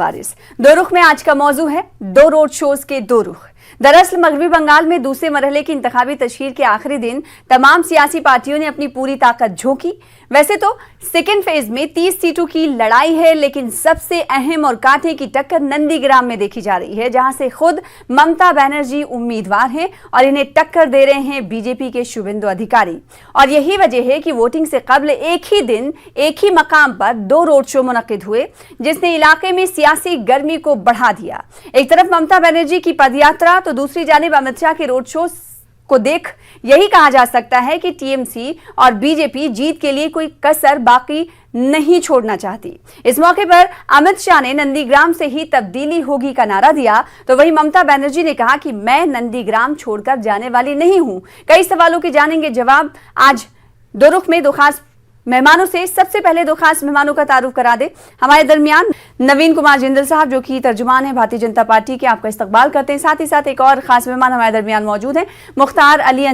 बारिश। दो रुख में आज का मौजू है दो रोड शोज के दो रुख। दरअसल मगरबी बंगाल में दूसरे मरहले की इंतखाबी तशहीर के आखिरी दिन तमाम सियासी पार्टियों ने अपनी पूरी ताकत झोंकी। वैसे तो सेकेंड फेज में 30 सीटों की लड़ाई है, लेकिन सबसे अहम और कांटे की टक्कर नंदीग्राम में देखी जा रही है, जहां से खुद ममता बनर्जी उम्मीदवार हैं और इन्हें टक्कर दे रहे हैं बीजेपी के शुभेंदु अधिकारी। और यही वजह है कि वोटिंग से कबल एक ही दिन एक ही मकाम पर दो रोड शो मुनक्किद हुए, जिसने इलाके में सियासी गर्मी को बढ़ा दिया। एक तरफ ममता बनर्जी की पदयात्रा तो दूसरी जानिब अमित शाह के रोड शो को देख यही कहा जा सकता है कि टीएमसी और बीजेपी जीत के लिए कोई कसर बाकी नहीं छोड़ना चाहती। इस मौके पर अमित शाह ने नंदीग्राम से ही तब्दीली होगी का नारा दिया, तो वहीं ममता बनर्जी ने कहा कि मैं नंदीग्राम छोड़कर जाने वाली नहीं हूं। कई सवालों के जानेंगे जवाब आज दो रुख में दो खास मेहमानों से। सबसे पहले दो खास मेहमानों का तारुफ करा दे। हमारे दरमियान नवीन कुमार जिंदल साहब जो कि तर्जुमान है भारतीय जनता पार्टी के, आपका इस्तकबाल करते हैं। साथ ही साथ एक और खास मेहमान हमारे दरमियान मौजूद हैं, मुख्तार अली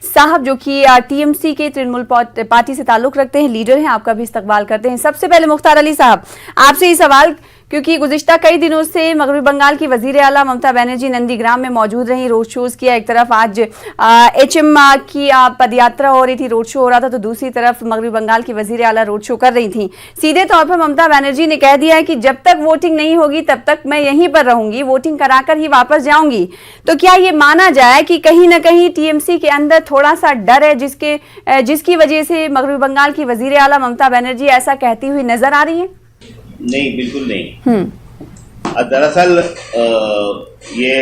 साहब जो कि टीएमसी के तृणमूल पार्टी से ताल्लुक रखते हैं, लीडर हैं, आपका भी इस्तकबाल करते हैं। सबसे पहले मुख्तार अली साहब, आपसे ये सवाल, क्योंकि गुज़िश्ता कई दिनों से मगरबी बंगाल की वजीर आला ममता बनर्जी नंदीग्राम में मौजूद रही, रोड शोज किया। एक तरफ आज एचएम की पदयात्रा हो रही थी, रोड शो हो रहा था, तो दूसरी तरफ मगरबी बंगाल की वजीर आला रोड शो कर रही थी। सीधे तौर पर ममता बनर्जी ने कह दिया है कि जब तक वोटिंग नहीं होगी तब तक मैं यहीं पर रहूंगी, वोटिंग कराकर ही वापस जाऊंगी। तो क्या ये माना जाए कि कहीं ना कहीं टीएमसी के अंदर थोड़ा सा डर है, जिसकी वजह से मगरबी बंगाल की वजीर आला ममता बनर्जी ऐसा कहती हुई नजर आ रही है? नहीं, बिल्कुल नहीं। दरअसल ये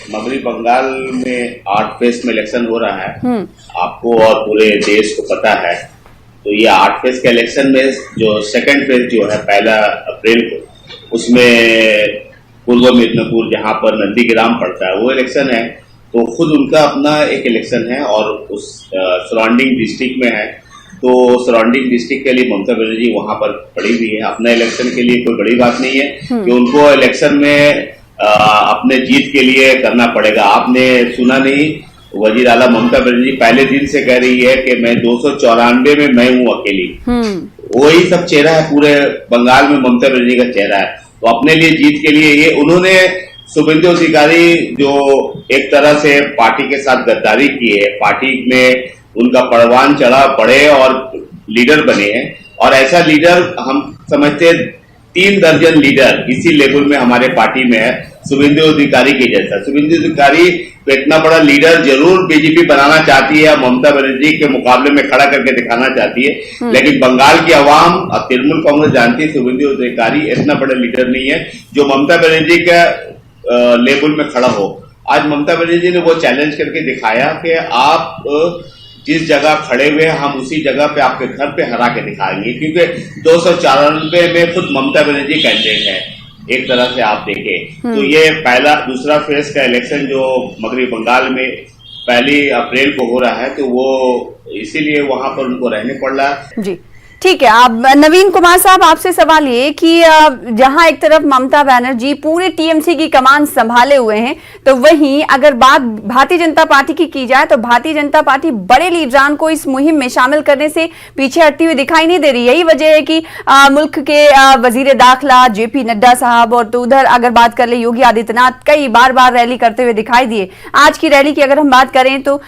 मगरबी बंगाल में 8 फेज में इलेक्शन हो रहा है, आपको और पूरे देश को पता है। तो ये 8 फेज के इलेक्शन में जो सेकंड फेज जो है 1 अप्रैल को, उसमें पूर्व मिदनापुर जहां पर नंदीग्राम पड़ता है वो इलेक्शन है। तो खुद उनका अपना एक इलेक्शन है और उस सराउंडिंग डिस्ट्रिक्ट में है। तो सराउंडिंग डिस्ट्रिक्ट के लिए ममता बनर्जी वहां पर खड़ी हुई है। अपने इलेक्शन के लिए कोई बड़ी बात नहीं है कि उनको इलेक्शन में अपने जीत के लिए करना पड़ेगा। आपने सुना नहीं, वजीर आला ममता बनर्जी पहले दिन से कह रही है कि मैं 294 में मैं हूं अकेली। वही सब चेहरा है पूरे बंगाल में, ममता बनर्जी का चेहरा है। तो अपने लिए जीत के लिए ये उन्होंने शुभेंदु अधिकारी जो एक तरह से पार्टी के साथ गद्दारी की है, पार्टी में उनका परवान चढ़ा पड़े और लीडर बने हैं। और ऐसा लीडर हम समझते हैं 3 दर्जन लीडर इसी लेवल में हमारे पार्टी में है शुभेंदु अधिकारी के जैसा। शुभेंदु अधिकारी तो इतना बड़ा लीडर जरूर बीजेपी बनाना चाहती है, ममता बनर्जी के मुकाबले में खड़ा करके दिखाना चाहती है, लेकिन बंगाल की आवाम और तृणमूल कांग्रेस जानती है शुभेंदु अधिकारी इतना बड़ा लीडर नहीं है जो ममता बनर्जी का लेवल में खड़ा हो। आज ममता बनर्जी ने वो चैलेंज करके दिखाया कि आप जिस जगह खड़े हुए हम उसी जगह पे आपके घर पे हरा के दिखाएंगे, क्योंकि 294 में खुद ममता बनर्जी कैंडिडेट है। एक तरह से आप देखें तो ये दूसरा फेज का इलेक्शन जो मगरबी बंगाल में 1 अप्रैल को हो रहा है, तो वो इसीलिए वहां पर उनको रहने पड़ रहा है। जी ठीक है। अब नवीन कुमार साहब, आपसे सवाल ये कि जहां एक तरफ ममता बनर्जी पूरे टीएमसी की कमान संभाले हुए हैं, तो वहीं अगर बात भारतीय जनता पार्टी की जाए तो भारतीय जनता पार्टी बड़े लीडरान को इस मुहिम में शामिल करने से पीछे हटती हुई दिखाई नहीं दे रही। यही वजह है कि मुल्क के वजीर दाखिला जेपी नड्डा साहब, और तो उधर अगर बात कर ले योगी आदित्यनाथ कई बार रैली करते हुए दिखाई दिए। आज की रैली की अगर हम बात करें तो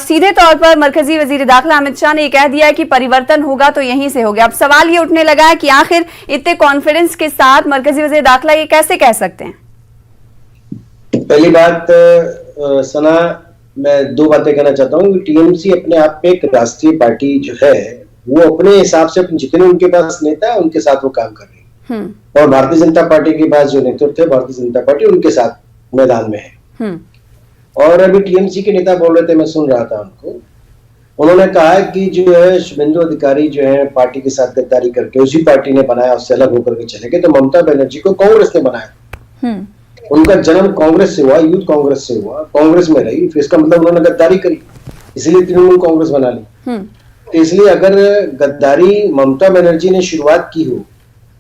सीधे तौर पर मरकजी वजीर दाखिला अमित शाह ने कह दिया है कि परिवर्तन होगा तो यहीं से हो गया। अब सवाल ये उठने लगा है कि आखिर इतने कॉन्फिडेंस के साथ मरकजी वज़ीर दाखिला ये कैसे कह सकते हैं? पहली बात सना, मैं 2 बातें कहना चाहता हूँ कि टीएमसी अपने आप में एक राष्ट्रीय पार्टी जो है वो अपने हिसाब से जितने उनके पास नेता है उनके साथ वो काम कर रही है, और भारतीय जनता पार्टी के पास जो नेतृत्व है भारतीय जनता पार्टी उनके साथ मैदान में है। और अभी टीएमसी के नेता बोल रहे थे, मैं सुन रहा था उनको, उन्होंने कहा कि जो है शुभेंदु अधिकारी जो है पार्टी के साथ गद्दारी करके उसी पार्टी ने बनाया, उससे अलग होकर के चले गए। तो ममता बनर्जी को कांग्रेस ने बनाया, उनका जन्म कांग्रेस से हुआ, यूथ कांग्रेस से हुआ, कांग्रेस में रही, फिर इसका मतलब उन्होंने गद्दारी करी, इसलिए तृणमूल कांग्रेस बना ली। तो इसलिए अगर गद्दारी ममता बनर्जी ने शुरुआत की हो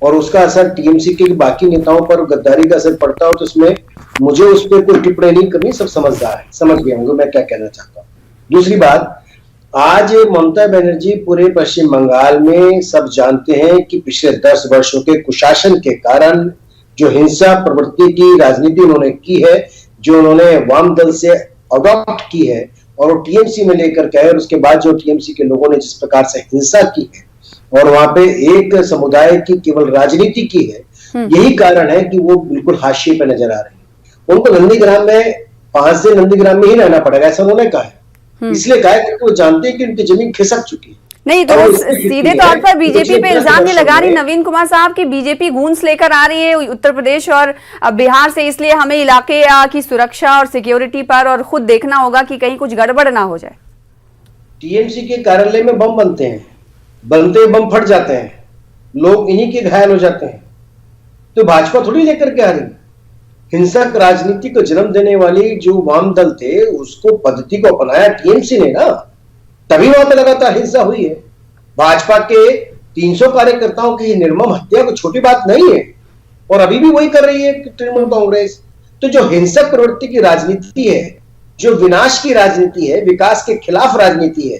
और उसका असर टीएमसी के बाकी नेताओं पर गद्दारी का असर पड़ता हो, तो उसमें मुझे उस पर कोई टिप्पणी नहीं करनी, सब समझदार है, समझ गए होंगे मैं क्या कहना चाहता हूँ। दूसरी बात, आज ममता बनर्जी पूरे पश्चिम बंगाल में सब जानते हैं कि पिछले 10 वर्षों के कुशासन के कारण जो हिंसा प्रवृत्ति की राजनीति उन्होंने की है, जो उन्होंने वाम दल से अडॉप्ट की है और वो टीएमसी में लेकर गए, और उसके बाद जो टीएमसी के लोगों ने जिस प्रकार से हिंसा की है और वहां पे एक समुदाय की केवल राजनीति की है, यही कारण है कि वो बिल्कुल हाशिए पे नजर आ रहे हैं। उनको नंदीग्राम में 5 दिन नंदीग्राम में ही रहना पड़ेगा, ऐसा उन्होंने कहा है। इसलिए कहा है क्योंकि वो जानते हैं कि उनकी जमीन खिसक चुकी है। नहीं तो सीधे तौर पर बीजेपी पे इल्जाम नहीं लगा रही नवीन कुमार साहब कि बीजेपी गूंज लेकर आ रही है उत्तर प्रदेश और बिहार से, इसलिए हमें इलाके की सुरक्षा और सिक्योरिटी पर और खुद देखना होगा कि कहीं कुछ गड़बड़ ना हो जाए। टीएमसी के कार्यालय में बम बनते हैं, बनते बम फट जाते हैं, लोग इन्हीं के घायल हो जाते हैं। तो भाजपा थोड़ी लेकर के आ रही। हिंसक राजनीति को जन्म देने वाली जो वाम दल थे, उसको पद्धति को अपनाया टीएमसी ने ना, तभी वहां पर लगातार हिंसा हुई है। भाजपा के 300 कार्यकर्ताओं की निर्मम हत्या को छोटी बात नहीं है, और अभी भी वही कर रही है तृणमूल कांग्रेस। तो जो हिंसक प्रवृत्ति की राजनीति है, जो विनाश की राजनीति है, विकास के खिलाफ राजनीति है,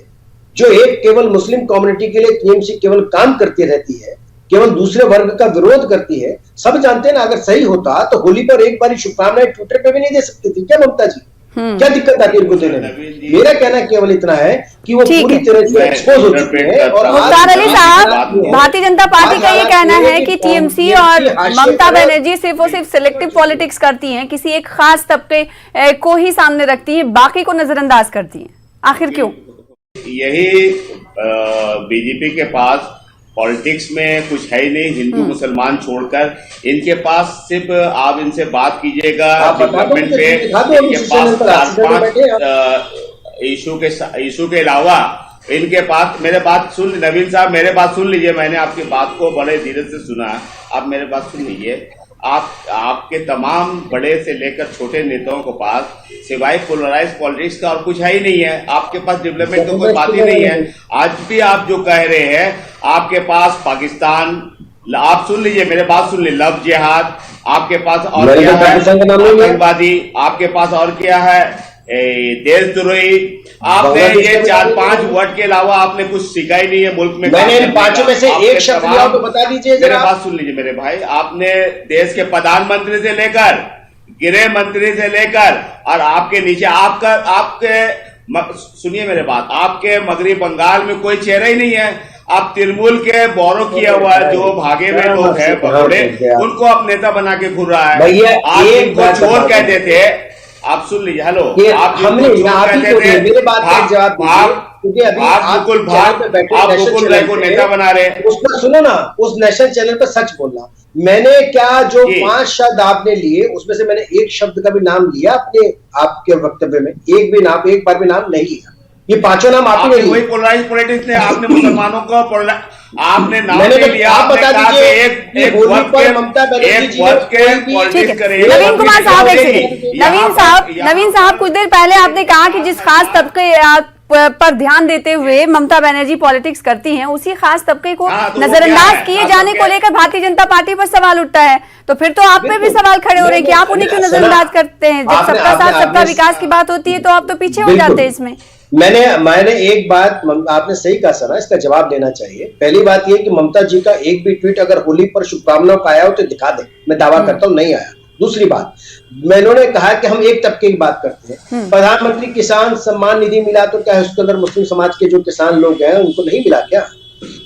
जो एक केवल मुस्लिम कम्युनिटी के लिए टीएमसी केवल काम करती रहती है, केवल दूसरे वर्ग का विरोध करती है। सब जानते हैं ना, अगर सही होता तो होली पर एक बार शुभकामनाएं ट्विटर पे भी नहीं दे सकती थी क्या ममता जी? क्या दिक्कत आती है इनको देने में? मेरा कहना केवल इतना है कि वो पूरी तरह से एक्सपोज हो चुके हैं। और मुख्तार अली साहब, भारतीय जनता पार्टी का ये कहना है कि टीएमसी और ममता बनर्जी सिर्फ और सिर्फ सिलेक्टिव पॉलिटिक्स करती हैं, किसी एक खास तबके को ही सामने रखती हैं, बाकी को नजरअंदाज करती हैं। आखिर क्यों? यही बीजेपी के पास पॉलिटिक्स में कुछ है ही नहीं, हिंदू मुसलमान छोड़कर। इनके पास सिर्फ आप इनसे बात कीजिएगा डेवलपमेंट पे, इनके पास 4-5 इशू के अलावा इनके पास, मेरे बात सुन नवीन साहब, मेरे बात सुन लीजिए। मैंने आपकी बात को बड़े धीरे से सुना, आप मेरे बात सुन लीजिए। आपके तमाम बड़े से लेकर छोटे नेताओं के पास सिवाय पोलराइज पॉलिटिक्स का और कुछ है ही नहीं है। आपके पास डेवलपमेंट का कोई बात ही नहीं है। आज भी आप जो कह रहे हैं, आपके पास पाकिस्तान, आप सुन लीजिए मेरे बात सुन लीजिए, लव जिहाद आपके पास, और क्या है आतंकवादी आपके पास, और क्या है देशद्रोही। आपने ये 4-5 वर्ड के अलावा आपने कुछ सीखा ही नहीं है मुल्क में। मैंने इन 5 में से एक शब्द लिया तो बता दीजिए। मेरे बात सुन लीजिए मेरे भाई, आपने देश के प्रधानमंत्री से लेकर गृह मंत्री से लेकर और आपके नीचे आपके सुनिए मेरे बात, आपके मगरबी बंगाल में कोई चेहरा ही नहीं है। आप तृणमूल के बोरो किया हुआ जो भागे हुए लोग हैं बड़े, उनको आप नेता बना के घूर रहा है। आप इनको चोर कहते थे, आप सुन लीजिए। हेलो, आप मेरे बात का जवाब आप मुकुल भाई को नेता बना रहे हैं। उसका सुनो ना, उस नेशनल चैनल पर सच बोलना। मैंने क्या जो 5 शब्द आपने लिए, उसमें से मैंने एक शब्द का भी नाम लिया अपने आपके वक्तव्य में, एक बार भी नाम नहीं लिया। ये 5 नाम आपने वही पोलराइज पॉलिटिक्स ने, आपने मुसलमानों को आपने नाम नहीं लिया। आप बता दीजिए एक वर्ग के पॉलिटिक्स करें। नवीन कुमार साहब, नवीन साहब कुछ देर पहले आपने कहा कि जिस खास तबके पर ध्यान देते हुए ममता बनर्जी पॉलिटिक्स करती हैं, उसी खास तबके को नजरअंदाज किए जाने को लेकर भारतीय जनता पार्टी पर सवाल उठता है। तो फिर तो आप पे भी सवाल खड़े हो रहे हैं कि आप उन्हें क्यों नजरअंदाज करते हैं? जब सबका साथ सबका विकास की बात होती है तो आप तो पीछे हो जाते हैं इसमें। मैंने एक बात, आपने सही कहा सना, इसका जवाब देना चाहिए। पहली बात यह कि ममता जी का एक भी ट्वीट अगर होली पर शुभकामनाओं का आया हो तो दिखा दे, मैं दावा करता हूं नहीं आया। दूसरी बात, मैंने कहा कि हम एक तबके की बात करते हैं। प्रधानमंत्री किसान सम्मान निधि मिला तो क्या उसके अंदर मुस्लिम समाज के जो किसान लोग हैं उनको नहीं मिला क्या?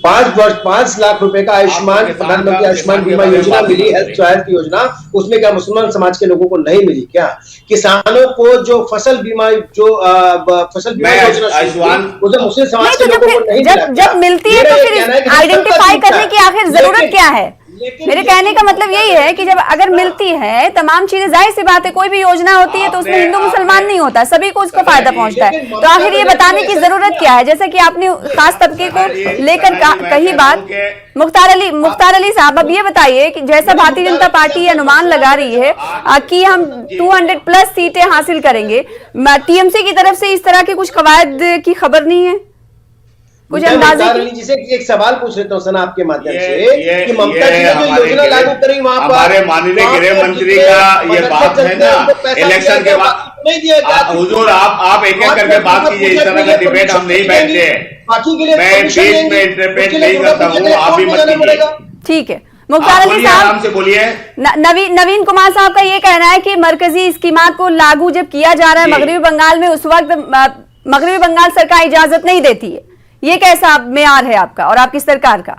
5 लाख रुपए का आयुष्मान, प्रधानमंत्री आयुष्मान बीमा योजना मिली, हेल्थ योजना, उसमें क्या मुसलमान समाज के लोगों को नहीं मिली क्या? किसानों को जो फसल बीमा योजना आयुष्मान, उसे मुस्लिम समाज के लोगों को नहीं मिला। जब मिलती है तो फिर आइडेंटिफाई करने की आखिर जरूरत क्या है? मेरे कहने का मतलब यही है कि जब अगर मिलती है तमाम चीजें, जाहिर सी बात है कोई भी योजना होती है तो उसमें हिंदू मुसलमान नहीं होता, सभी को उसका फायदा पहुंचता है। तो आखिर ये बताने की जरूरत क्या है? जैसे कि आपने खास तबके को लेकर कही बात। मुख्तार अली साहब, अब ये बताइए कि जैसा भारतीय जनता पार्टी अनुमान लगा रही है कि हम 200+ सीटें हासिल करेंगे, टीएमसी की तरफ से इस तरह की कुछ कवायद की खबर नहीं है? कुछ अंदाजे जी से एक सवाल पूछ लेता हूँ सना आपके माध्यम से कि ममता जी ने जो योजना लागू करी वहां पर हमारे माननीय गृह मंत्री का ये बात है ना, इलेक्शन के बाद नहीं दिया गया। हुजूर आप एक एक करके बात कीजिए, इस तरह का डिबेट हम नहीं बैठते हैं। मैं बीच में इंटरप्रेट नहीं करता हूँ, आप भी मत कीजिए। ठीक है, मुख्तार अली साहब, आराम से बोलिए। नवीन कुमार साहब का ये कहना है कि मरकजी स्कीमात को लागू जब किया जा रहा है मगरबी बंगाल में, उस वक्त मगरबी बंगाल सरकार इजाजत नहीं देती है। ये कैसा मेयार है आपका और आपकी सरकार का?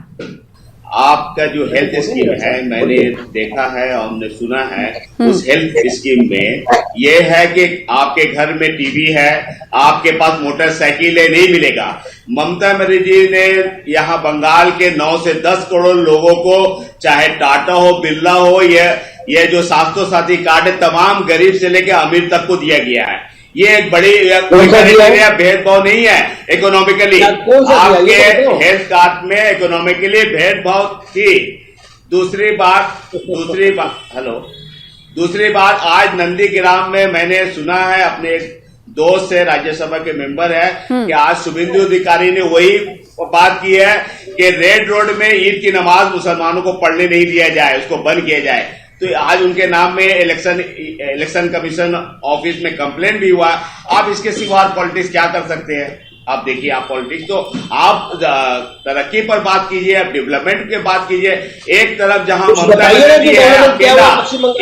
आपका जो हेल्थ स्कीम है, मैंने देखा है और हमने सुना है, उस हेल्थ स्कीम में ये है कि आपके घर में टीवी है, आपके पास मोटरसाइकिल है, नहीं मिलेगा। ममता बनर्जी ने यहाँ बंगाल के 9 से 10 करोड़ लोगों को, चाहे टाटा हो, बिरला हो, ये जो स्वास्थ्य साथी कार्ड है, तमाम गरीब से लेकर अमीर तक को दिया गया है। ये एक बड़ी भेदभाव नहीं है इकोनॉमिकली। आपके हेल्थ कार्ड में इकोनॉमिकली भेदभाव थी। दूसरी बात आज नंदीग्राम में मैंने सुना है, अपने एक दोस्त से, राज्यसभा के मेंबर है, कि आज शुभेंदु अधिकारी ने वही बात की है कि रेड रोड में ईद की नमाज मुसलमानों को पढ़ने नहीं दिया जाए, उसको बंद किया जाए। तो आज उनके नाम में इलेक्शन कमीशन ऑफिस में कंप्लेंट भी हुआ। आप इसके सिवा पॉलिटिक्स क्या कर सकते हैं? आप देखिए, आप पॉलिटिक्स तो आप तरक्की पर बात कीजिए, आप डेवलपमेंट की बात कीजिए। एक तरफ जहां ममता बनर्जी है अकेला,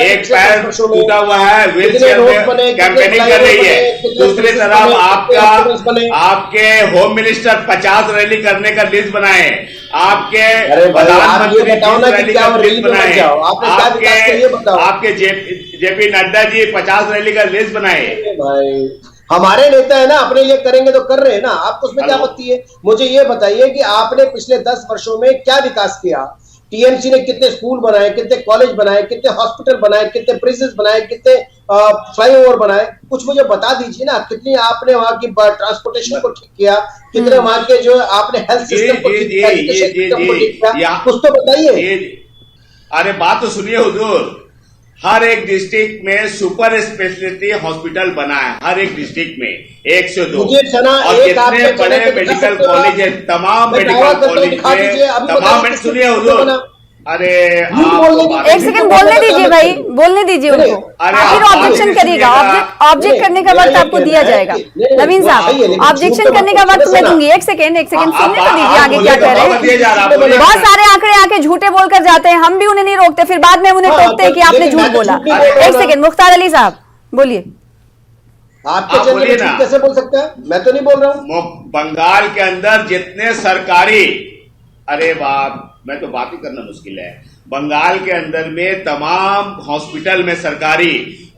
एक पैर टूटा हुआ है, व्हील चेयर में कैंपेनिंग कर रही है, दूसरी तरफ आपके होम मिनिस्टर 50 रैली करने का लिस्ट बनाए, आपके प्रधानमंत्री रैली का लिस्ट बनाए, आपके जेपी नड्डा जी 50 रैली का लिस्ट बनाए। हमारे नेता है ना, अपने लिए करेंगे तो कर रहे हैं ना, आपको उसमें क्या आपत्ति है? मुझे ये बताइए कि आपने पिछले 10 वर्षों में क्या विकास किया? टीएमसी ने कितने स्कूल बनाए, कितने कॉलेज बनाए, कितने हॉस्पिटल बनाए, कितने ब्रिजेस बनाए, कितने फ्लाईओवर बनाए? कुछ मुझे बता दीजिए ना। कितनी आपने वहां की ट्रांसपोर्टेशन को ठीक किया, कितने वहां के जो आपने हेल्थ सिस्टम को ठीक किया, कुछ तो बताइए। अरे बात तो सुनिए हुजूर, हर एक डिस्ट्रिक्ट में सुपर स्पेशलिटी हॉस्पिटल बना है, हर एक डिस्ट्रिक्ट में 1 से 2। और कितने बड़े मेडिकल कॉलेज है, तमाम मेडिकल कॉलेज में तमाम। सुनिए हुजूर, अरे एक सेकंड बोलने दीजिए भाई, बोलने दीजिए उनको, फिर ऑब्जेक्शन करिएगा। ऑब्जेक्ट करने का वक्त आपको दिया जाएगा। नवीन साहब, ऑब्जेक्शन करने का वक्त मैं दूंगी। एक सेकंड सुनने तो दीजिए आगे क्या कह रहे हैं। बहुत सारे आंकड़े आके झूठे बोलकर जाते हैं, हम भी उन्हें नहीं रोकते, फिर बाद में उन्हें टोकते हैं कि आपने झूठ बोला। एक सेकंड, मुख्तार अली साहब बोलिए। आपके चैनल में कैसे बोल सकते हैं? मैं तो नहीं बोल रहा हूँ। बंगाल के अंदर जितने सरकारी, अरे बाप, मैं तो बात ही करना मुश्किल है। बंगाल के अंदर में तमाम हॉस्पिटल में सरकारी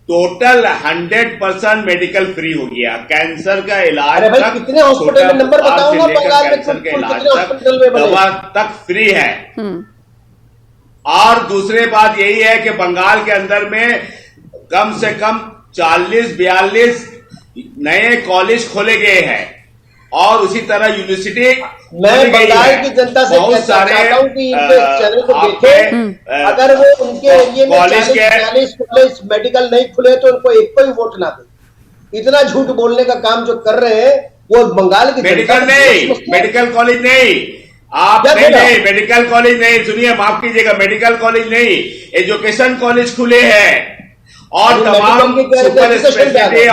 टोटल 100% मेडिकल फ्री हो गया। कैंसर का इलाज तक, कितने हॉस्पिटल में नंबर बताऊंगा बंगाल में, कैंसर के इलाज तक, दवा तक फ्री है। और दूसरी बात यही है कि बंगाल के अंदर में कम से कम 40-42 नए कॉलेज खोले गए हैं और उसी तरह यूनिवर्सिटी। मैं बंगाल की जनता से कहना चाहता हूं कि इनके चैनल को देखें, अगर वो उनके एरिया में 40-42 कॉलेज मेडिकल नहीं खुले तो उनको एक कोई वोट ना दे। इतना झूठ बोलने का काम जो कर रहे हैं वो बंगाल की मेडिकल नहीं, मेडिकल कॉलेज नहीं, आप नहीं, मेडिकल कॉलेज नहीं, सुनिए, माफ कीजिएगा, मेडिकल कॉलेज नहीं, एजुकेशन कॉलेज खुले हैं और तमाम सुपर स्पेशलिटी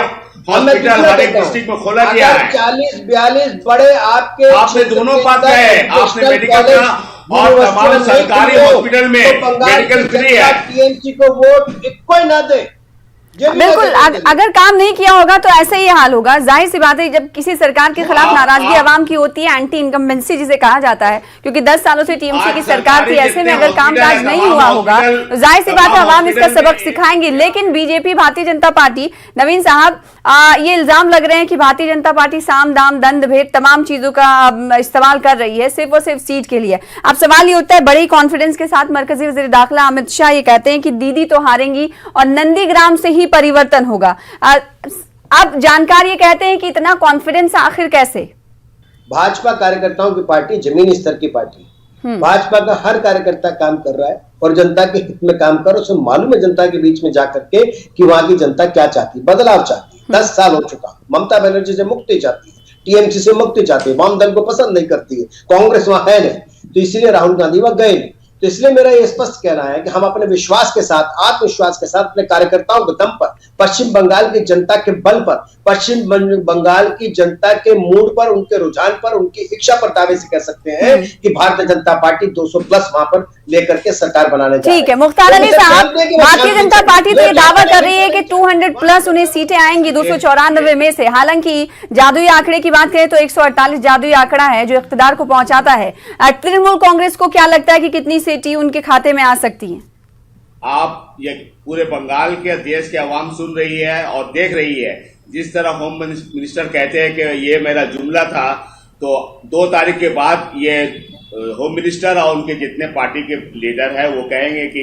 हॉस्पिटल हर एक डिस्ट्रिक्ट में खोला गया है। 40-42 बड़े आपने दोनों बात है, आपने मेडिकल का और तमाम सरकारी हॉस्पिटल में मेडिकल फ्री है। टीएमसी को वोट कोई ना दे। बिल्कुल, अगर काम नहीं किया होगा तो ऐसे ही हाल होगा। जाहिर सी बात है, जब किसी सरकार के खिलाफ नाराजगी आवाम की होती है, एंटी इनकम्बेंसी जिसे कहा जाता है, क्योंकि 10 सालों से टीएमसी की सरकार थी, ऐसे में अगर कामकाज नहीं हुआ होगा तो जाहिर सी बात है आवाम इसका सबक सिखाएंगे। लेकिन बीजेपी, भारतीय जनता पार्टी, नवीन साहब, ये इल्जाम लग रहे हैं कि भारतीय जनता पार्टी साम दाम दंड भेद तमाम चीजों का इस्तेमाल कर रही है सिर्फ और सिर्फ सीट के लिए। अब सवाल ये उठता है, बड़ी कॉन्फिडेंस के साथ मरकजी वजीर दाखिला अमित शाह ये कहते हैं कि दीदी तो हारेंगी और नंदीग्राम से ही परिवर्तन होगा। अब जानकार ये कहते हैं कि इतना कॉन्फिडेंस आखिर कैसे? भाजपा कार्यकर्ताओं की पार्टी जमीनी स्तर की पार्टी, भाजपा का हर कार्यकर्ता काम कर रहा है और जनता के हित में काम कर रहा है। उसे मालूम है जनता के बीच में जाकर के कि वहां की जनता क्या चाहती है, बदलाव चाहती है। 10 साल हो चुका, ममता बनर्जी से मुक्ति चाहती है, टीएमसी से मुक्ति चाहती है, वाम दल को पसंद नहीं करती है, कांग्रेस वहां है नहीं, तो इसीलिए राहुल गांधी वहां गए नहीं। तो इसलिए मेरा ये स्पष्ट कहना है कि हम अपने विश्वास के साथ, आत्मविश्वास के साथ अपने कार्यकर्ताओं के दम पर, पश्चिम बंगाल की जनता के बल पर, पश्चिम बंगाल की जनता के मूड पर, उनके रुझान पर, उनकी इच्छा पर दावे से कह सकते हैं कि भारतीय जनता पार्टी 200 प्लस वहां पर लेकर के सरकार बनाने जा रही है। ठीक है मुख्तार अली साहब, भारतीय जनता पार्टी तो ये दावा कर रही है कि 200 प्लस उन्हें सीटें आएंगी 294 में से। हालांकि जादुई आंकड़े की बात करें तो 148 जादुई आंकड़ा है जो इख्तिदार को पहुंचाता है। तृणमूल कांग्रेस को क्या लगता है कि कितनी सीटें उनके खाते में आ सकती हैं? आप ये पूरे बंगाल के देश के आवाम सुन रही है और देख रही है। जिस तरह होम मिनिस्टर कहते हैं कि ये मेरा जुमला था, तो 2 तारीख के बाद ये होम मिनिस्टर और उनके जितने पार्टी के लीडर है वो कहेंगे कि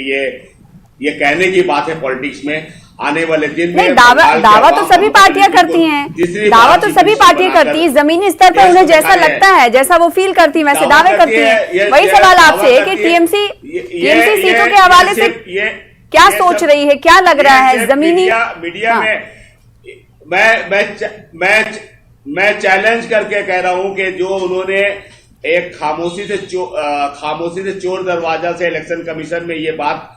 ये कहने की बात है पॉलिटिक्स में। आने वाले दिन में दावा तो सभी पार्टियां करती हैं, दावा तो सभी पार्टियां करती हैं, जमीनी स्तर पर उन्हें जैसा लगता है, जैसा वो फील करती है वैसे दावे करती हैं। वही सवाल आपसे है कि टीएमसी सीटों के हवाले से क्या सोच रही है, क्या लग रहा है जमीनी मीडिया में। मैं चैलेंज करके कह रहा हूं कि जो उन्होंने एक खामोशी से चोर दरवाजा से इलेक्शन कमीशन में ये बात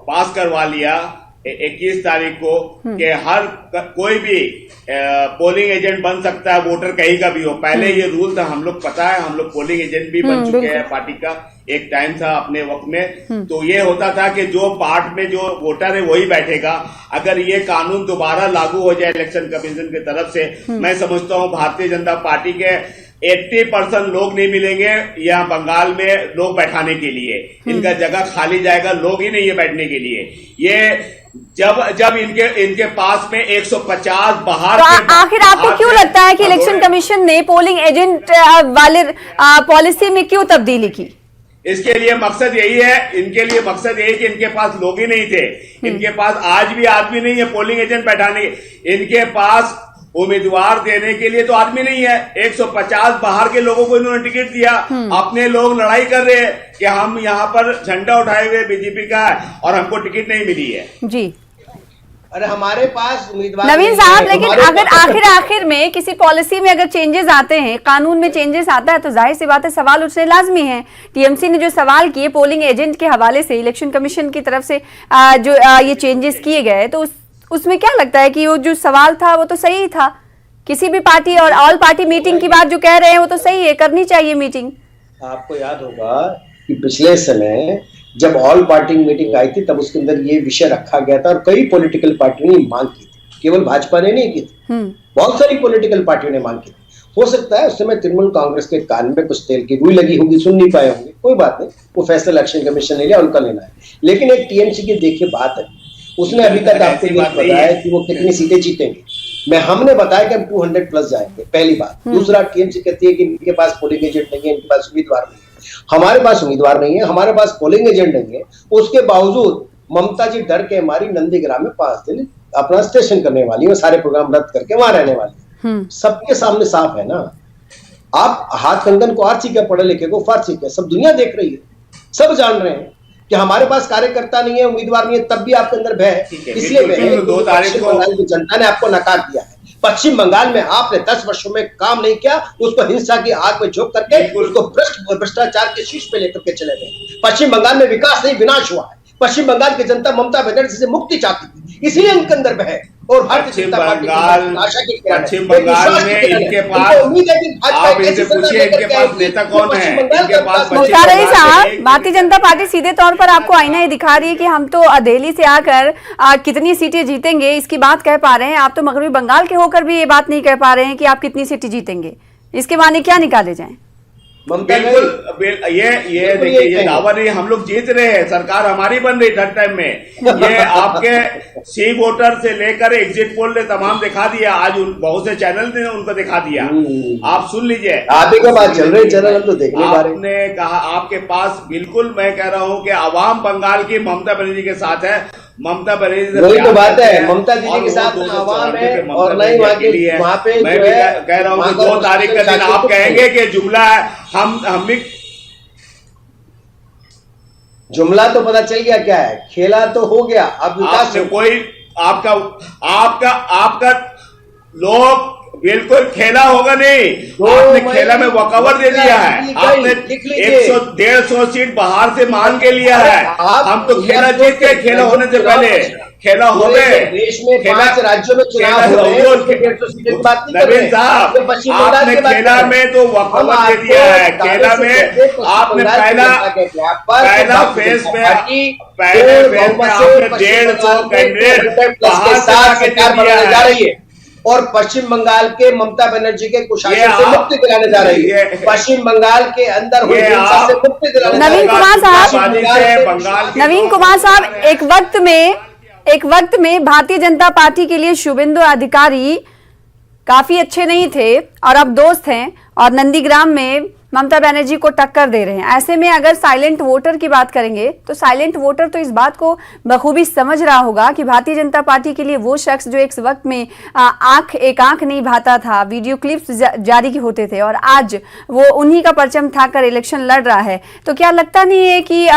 पास करवा लिया 21 तारीख को कि हर कोई भी पोलिंग एजेंट बन सकता है, वोटर कहीं का भी हो। पहले ये रूल था, हम लोग पता है, हम लोग पोलिंग एजेंट भी बन चुके हैं पार्टी का। एक टाइम था अपने वक्त में, तो ये होता था कि जो पार्ट में जो वोटर है वही बैठेगा। अगर ये कानून दोबारा लागू हो जाए इलेक्शन कमीशन की तरफ से, मैं समझता हूं भारतीय जनता पार्टी के 80% लोग नहीं मिलेंगे यहाँ बंगाल में लोग बैठाने के लिए। इनका जगह खाली जाएगा, लोग ही नहीं है बैठने के लिए। ये जब इनके पास में 150 बाहर तो आखिर आपको क्यों लगता है कि इलेक्शन कमीशन ने पोलिंग एजेंट वाले पॉलिसी में क्यों तब्दीली की? इसके लिए मकसद यही है, इनके लिए मकसद यही कि इनके पास लोग ही नहीं थे। इनके पास आज भी आदमी नहीं है पोलिंग एजेंट बैठाने के। इनके पास उम्मीदवार देने के लिए तो आदमी नहीं है। 150 बाहर के लोगों को इन्होंने टिकट दिया। अपने लोग लड़ाई कर रहे हैं कि हम यहाँ पर झंडा उठाए हुए बीजेपी का है और हमको टिकट नहीं मिली है। जी, अरे हमारे पास उम्मीदवार नवीन साहब, लेकिन अगर आखिर में किसी पॉलिसी में अगर चेंजेस आते हैं, कानून में चेंजेस आता है, तो जाहिर सी बात है सवाल उठने लाजमी है। टीएमसी ने जो सवाल किए पोलिंग एजेंट के हवाले से, इलेक्शन कमीशन की तरफ से जो ये चेंजेस किए गए, तो उसमें क्या लगता है कि वो जो सवाल था वो तो सही था? किसी भी पार्टी और ऑल पार्टी मीटिंग की बात जो कह रहे हैं वो तो सही है, करनी चाहिए मीटिंग। आपको याद होगा कि पिछले समय जब ऑल पार्टी मीटिंग आई थी तब उसके अंदर ये विषय रखा गया था और कई पॉलिटिकल पार्टियों ने मांग की थी, केवल भाजपा ने नहीं की थी, बहुत सारी पॉलिटिकल पार्टियों ने मांग की थी। हो सकता है उस समय तृणमूल कांग्रेस के कान में कुछ तेल की रुई लगी होगी, सुन नहीं पाए होंगे, कोई बात नहीं, वो फैसला इलेक्शन कमीशन ने लिया, उनका लेना है। लेकिन एक टीएमसी की देखिए बात है, उसने अभी तक आपको ये बताया कि वो कितनी सीटें जीतेंगे। हमने बताया कि हम 200 प्लस जाएंगे, पहली बात। दूसरा, टीएमसी कहती है कि इनके पास पोलिंग एजेंट नहीं है, इनके पास उम्मीदवार नहीं है। हमारे पास उम्मीदवार नहीं है, हमारे पास पोलिंग एजेंट नहीं है, उसके बावजूद ममता जी डर के हमारी नंदीग्राम में 5 दिन अपना स्टेशन करने वाली है, सारे प्रोग्राम रद्द करके वहां रहने वाली है। सबके सामने साफ है ना। आप हाथ कंगन को आरसी के, पढ़े लिखे को फारसी के, सब दुनिया देख रही है, सब जान रहे हैं कि हमारे पास कार्यकर्ता नहीं है, उम्मीदवार नहीं है, तब भी आपके अंदर भय है। इसलिए 2 तारीख को जनता ने आपको नकार दिया है। पश्चिम बंगाल में आपने 10 वर्षों में काम नहीं किया, उसको हिंसा की आग में झोंक करके उसको भ्रष्टाचार के शीर्ष पे लेकर के चले गए। पश्चिम बंगाल में विकास नहीं, विनाश हुआ है। पश्चिम बंगाल की जनता ममता बनर्जी से मुक्ति चाहती थी, इसलिए उनके अंदर भय है। और पश्चिम बंगाल में इनके पास, आप इनसे पूछिए इनके पास नेता कौन है, इनके पास। साहब, भारतीय जनता पार्टी सीधे तौर पर आपको आईना ये दिखा रही है कि हम तो दिल्ली से आकर कितनी सीटें जीतेंगे इसकी बात कह पा रहे हैं, आप तो मगरबी बंगाल के होकर भी ये बात नहीं कह पा रहे हैं कि आप कितनी सीटें जीतेंगे। इसके माने क्या निकाले जाए? बिल्कुल, ये देखिए, ये दावा नहीं, हम लोग जीत रहे हैं, सरकार हमारी बन रही हर टाइम में। ये आपके सी वोटर से लेकर एग्जिट पोल ने तमाम दिखा दिया, आज बहुत से चैनल ने उनको दिखा दिया। आप सुन लीजिए, आप ही का बात चल रही चैनल, हम तो देखने आपने कहा आपके पास, बिल्कुल मैं कह रहा हूं कि आवाम बंगाल की ममता बनर्जी के साथ है। ममता बनर्जी वही तो बात है, ममता दीदी के साथ आवाम है और नहीं वहां पे। मैं भी कह रहा हूँ कि 2 तारीख का दिन आप कहेंगे कि जुमला है, हम भी जुमला तो पता चल गया क्या है, खेला तो हो गया, अब विकास कोई आपका लोग बिल्कुल खेला होगा नहीं, आपने खेला में वॉकओवर दे दिया है, आपने 100-150 सीट बाहर से मांग के लिया है। हम तो खेला जीत के, खेला होने से पहले खेला हो गए। देश में 5 राज्यों में चुनाव हो रहे हैं, 150 सीटें की बात नहीं कर रहे। नवीन साहब, आपने खेला में तो वॉकओवर दे दिया है। खेला में आपने पहला फेज में आपने 150 कैंडिडेट बाहर से आके दिया है और पश्चिम बंगाल के ममता बनर्जी के कुशासन से मुक्ति दिलाने जा रही है। पश्चिम बंगाल के अंदर हुई हिंसा से मुक्ति दिलाने नवीन कुमार साहब, एक वक्त में भारतीय जनता पार्टी के लिए शुभेंदु अधिकारी काफी अच्छे नहीं थे और अब दोस्त हैं और नंदीग्राम में ममता बनर्जी को टक्कर दे रहे हैं। ऐसे में अगर साइलेंट वोटर की बात करेंगे तो साइलेंट वोटर तो इस बात को बखूबी समझ रहा होगा कि भारतीय जनता पार्टी के लिए वो शख्स जो एक वक्त में एक आंख नहीं भाता था, वीडियो क्लिप्स जारी होते थे और आज वो उन्हीं का परचम थाकर इलेक्शन लड़ रहा है। तो क्या लगता नहीं है कि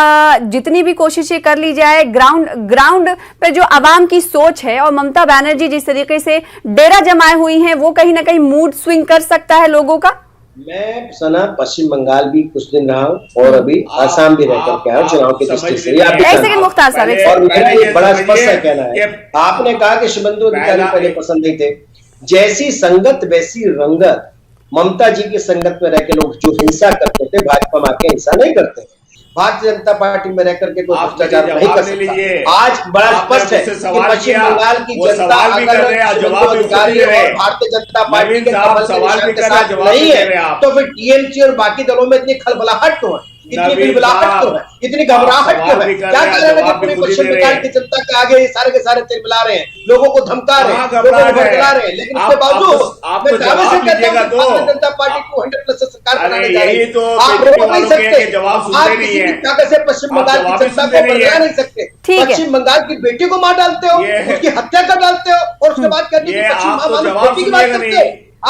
जितनी भी कोशिशें कर ली जाए, ग्राउंड पे जो आवाम की सोच है और ममता बनर्जी जिस तरीके से डेरा जमाए हुई है, वो कहीं ना कहीं मूड स्विंग कर सकता है लोगों का? मैं सना पश्चिम बंगाल भी कुछ दिन रहा हूँ और अभी आसाम भी रहकर के आया चुनाव की दृष्टि से। मुख्तार साहब, और मेरा ये बड़ा स्पष्ट कहना है, आपने कहा कि शुभेंदु अधिकारी पहले पसंद नहीं थे। जैसी संगत वैसी रंगत। ममता जी की संगत में रह के लोग जो हिंसा करते थे, भाजपा में आके हिंसा नहीं करते। भारतीय जनता पार्टी में रह करके कोई भ्रष्टाचार नहीं कर सकता। आज बड़ा स्पष्ट है कि पश्चिम बंगाल की जनता अगर शुभेंदु अधिकारी और भारतीय जनता पार्टी के कमल के साथ नहीं है तो फिर टीएमसी और बाकी दलों में इतनी खलबलाहट क्यों है, इतनी बिलबिलाहट क्यों है, इतनी घबराहट क्यों है? क्या कारण है कि पूरे पश्चिम बंगाल की जनता के आगे सारे के सारे तिलमिला रहे हैं, लोगों को धमका रहे हैं, लोगों को भड़का रहे हैं, लेकिन इसके बावजूद मैं दावे से कहता हूं कि भारतीय जनता पार्टी को 100% सरकार बनाने जा रही है। आप रोक नहीं सकते, आप किसी भी ताकत से पश्चिम बंगाल की जनता को बदला नहीं सकते। पश्चिम बंगाल की बेटी को मार डालते हो, उसकी हत्या कर डालते हो और उसके बाद कहते हो पश्चिम बंगाल बेटी की बात करते हो।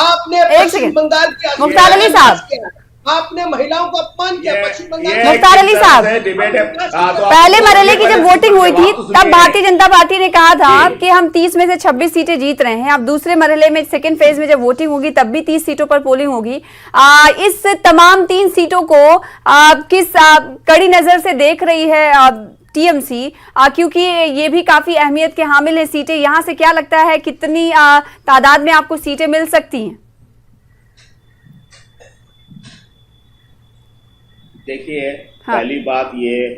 आपने पश्चिम बंगाल की मुख्तार अली साहब, आपने महिलाओं को अपमान किया। पश्चिम बंगाल मुख्तार अली साहब, पहले मरहले की जब वोटिंग हुई थी तब भारतीय जनता पार्टी ने कहा था कि हम 30 में से 26 सीटें जीत रहे हैं। अब दूसरे मरहले में सेकेंड फेज में जब वोटिंग होगी तब भी 30 सीटों पर पोलिंग होगी। इस तमाम 3 सीटों को किस कड़ी नजर से देख रही है टीएमसी, क्योंकि ये भी काफी अहमियत के हामिल है सीटें। यहाँ से क्या लगता है कितनी तादाद में आपको सीटें मिल सकती हैं? देखिए, पहली बात ये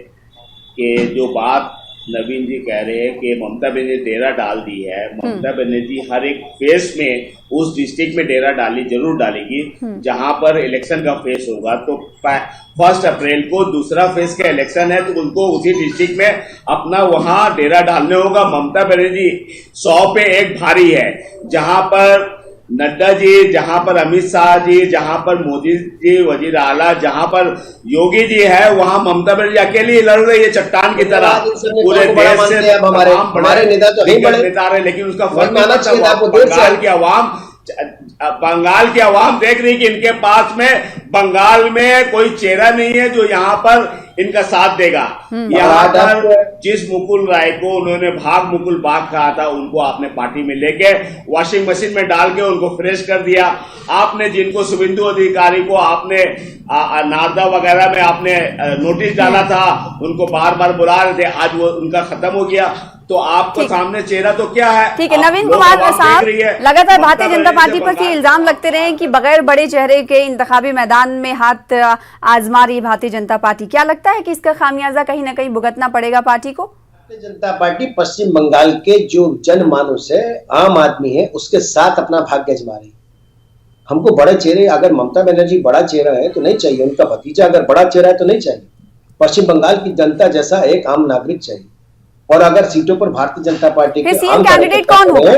कि जो बात नवीन जी कह रहे हैं कि ममता बनर्जी ने डेरा डाल दी है, ममता बनर्जी हर एक फेस में उस डिस्ट्रिक्ट में डेरा जरूर डालेगी जहां पर इलेक्शन का फेस होगा। तो 1 अप्रैल को दूसरा फेस का इलेक्शन है तो उनको उसी डिस्ट्रिक्ट में अपना वहां डेरा डालने होगा। ममता बनर्जी 100 पे 1 भारी है, जहां पर नड्डा जी, जहां पर अमित शाह जी, जहां पर मोदी जी वजीर आला, जहां पर योगी जी है, वहां ममता बनर्जी अकेली लड़ रही है चट्टान की तरह। पूरे देश से हमारे नेता तो नहीं बड़े नेता रहे, लेकिन उसका फर्क बंगाल की आवाम देख रही कि इनके पास में बंगाल में कोई चेहरा नहीं है जो यहाँ पर इनका साथ देगा। यहाँ पर जिस मुकुल राय को उन्होंने भाग मुकुल बाग कहा था, उनको आपने पार्टी में लेके वॉशिंग मशीन में डाल के उनको फ्रेश कर दिया। आपने जिनको शुभेंदु अधिकारी को आपने नारदा वगैरह में आपने नोटिस डाला था, उनको बार बार बुला रहे थे, आज वो उनका खत्म हो गया। तो आपको सामने चेहरा तो क्या है? ठीक है नवीन कुमार साहब, लगातार भारतीय जनता पार्टी पर ये इल्जाम लगते रहे कि बगैर बड़े चेहरे के इंतखाबी मैदान में हाथ आजमा रही भारतीय जनता पार्टी। क्या लगता है कि इसका खामियाजा कहीं ना कहीं भुगतना पड़ेगा पार्टी को? भारतीय जनता पार्टी पश्चिम बंगाल के जो जनमानस है, आम आदमी है, उसके साथ अपना भाग्य आजमा रही। हमको बड़े चेहरे, अगर ममता बनर्जी बड़ा चेहरा है तो नहीं चाहिए, उनका भतीजा अगर बड़ा चेहरा है तो नहीं चाहिए। पश्चिम बंगाल की जनता जैसा एक आम नागरिक चाहिए। और अगर सीटों पर भारतीय जनता पार्टी के सीएम कैंडिडेट कौन होगा?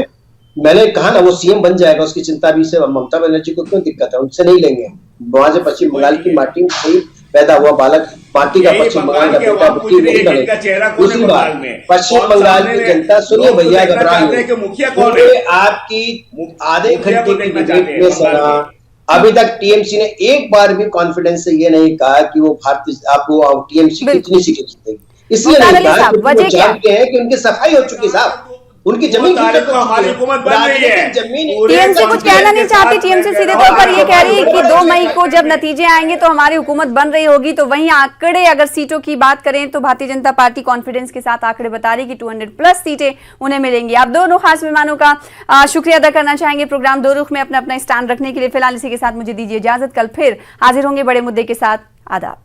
मैंने कहा ना, वो सीएम बन जाएगा, उसकी चिंता भी से ममता बनर्जी को क्यों दिक्कत है? उनसे नहीं लेंगे। वहां से पश्चिम बंगाल की माटी से पैदा हुआ बालक पार्टी का पश्चिम बंगाल का बेटा बुद्धि नहीं बनेगा। दूसरी बात, पश्चिम बंगाल की जनता, सुनिए भैया, घबराइए। आपकी आधे घंटे की डिबेट में सुना, अभी तक टीएमसी ने एक बार भी कॉन्फिडेंस से ये नहीं कहा कि वो भारतीय आपको टीएमसी कितनी सीटें जीतेगी। इसलिए नहीं कहा क्योंकि वो जानते हैं कि उनकी सफाई हो चुकी साहब। उनकी जमीन तारीख को हमारी हुकूमत बन रही है। जमीन टीएमसी कुछ कहना नहीं चाहती। टीएमसी सीधे तौर पर ये कह रही है कि 2 मई को जब नतीजे आएंगे तो हमारी हुकूमत बन रही होगी। तो वहीं आंकड़े अगर सीटों की बात करें तो भारतीय जनता पार्टी कॉन्फिडेंस के साथ आंकड़े बता रही कि 200+ सीटें उन्हें मिलेंगी। आप दोनों खास मेहमानों का शुक्रिया अदा करना चाहेंगे प्रोग्राम दो रुख में अपना अपना स्टैंड रखने के लिए। फिलहाल इसी के साथ मुझे दीजिए इजाजत। कल फिर हाजिर होंगे बड़े मुद्दे के साथ। आदाब।